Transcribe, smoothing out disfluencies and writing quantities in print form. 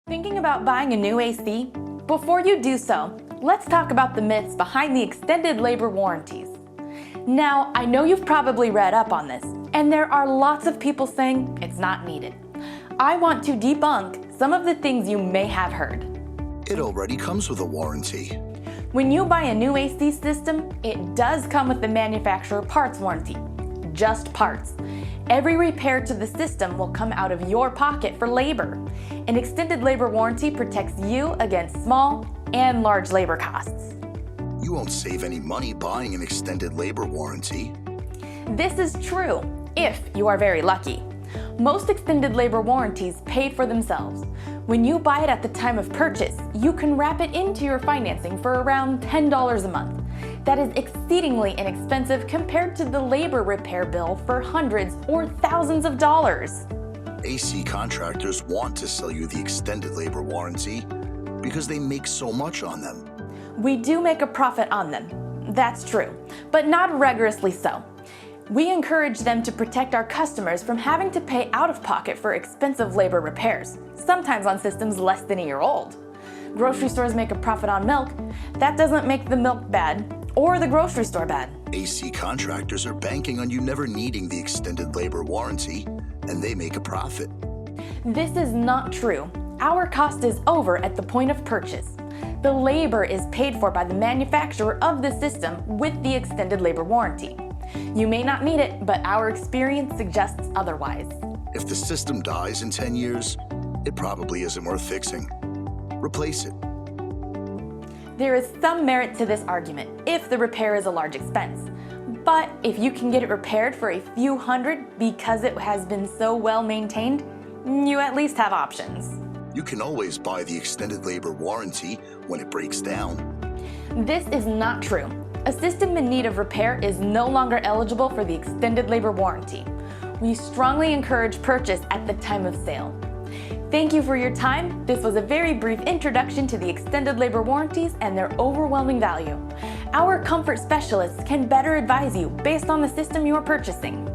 Thinking about buying a new AC? Before you do so, let's talk about the myths behind the extended labor warranties. Now, I know you've probably read up on this, and there are lots of people saying it's not needed. I want to debunk some of the things you may have heard. It already comes with a warranty. When you buy a new AC system, it does come with the manufacturer parts warranty. Just parts. Every repair to the system will come out of your pocket for labor. An extended labor warranty protects you against small and large labor costs. You won't save any money buying an extended labor warranty. This is true, if you are very lucky. Most extended labor warranties pay for themselves. When you buy it at the time of purchase, you can wrap it into your financing for around $10 a month. That is exceedingly inexpensive compared to the labor repair bill for hundreds or thousands of dollars. AC contractors want to sell you the extended labor warranty because they make so much on them. We do make a profit on them, that's true, but not rigorously so. We encourage them to protect our customers from having to pay out of pocket for expensive labor repairs, sometimes on systems less than a year old. Grocery stores make a profit on milk. That doesn't make the milk bad or the grocery store bad. AC contractors are banking on you never needing the extended labor warranty, and they make a profit. This is not true. Our cost is over at the point of purchase. The labor is paid for by the manufacturer of the system with the extended labor warranty. You may not need it, but our experience suggests otherwise. If the system dies in 10 years, it probably isn't worth fixing. Replace it. There is some merit to this argument if the repair is a large expense. But if you can get it repaired for a few hundred because it has been so well maintained, you at least have options. You can always buy the extended labor warranty when it breaks down. This is not true. A system in need of repair is no longer eligible for the extended labor warranty. We strongly encourage purchase at the time of sale. Thank you for your time. This was a very brief introduction to the extended labor warranties and their overwhelming value. Our comfort specialists can better advise you based on the system you are purchasing.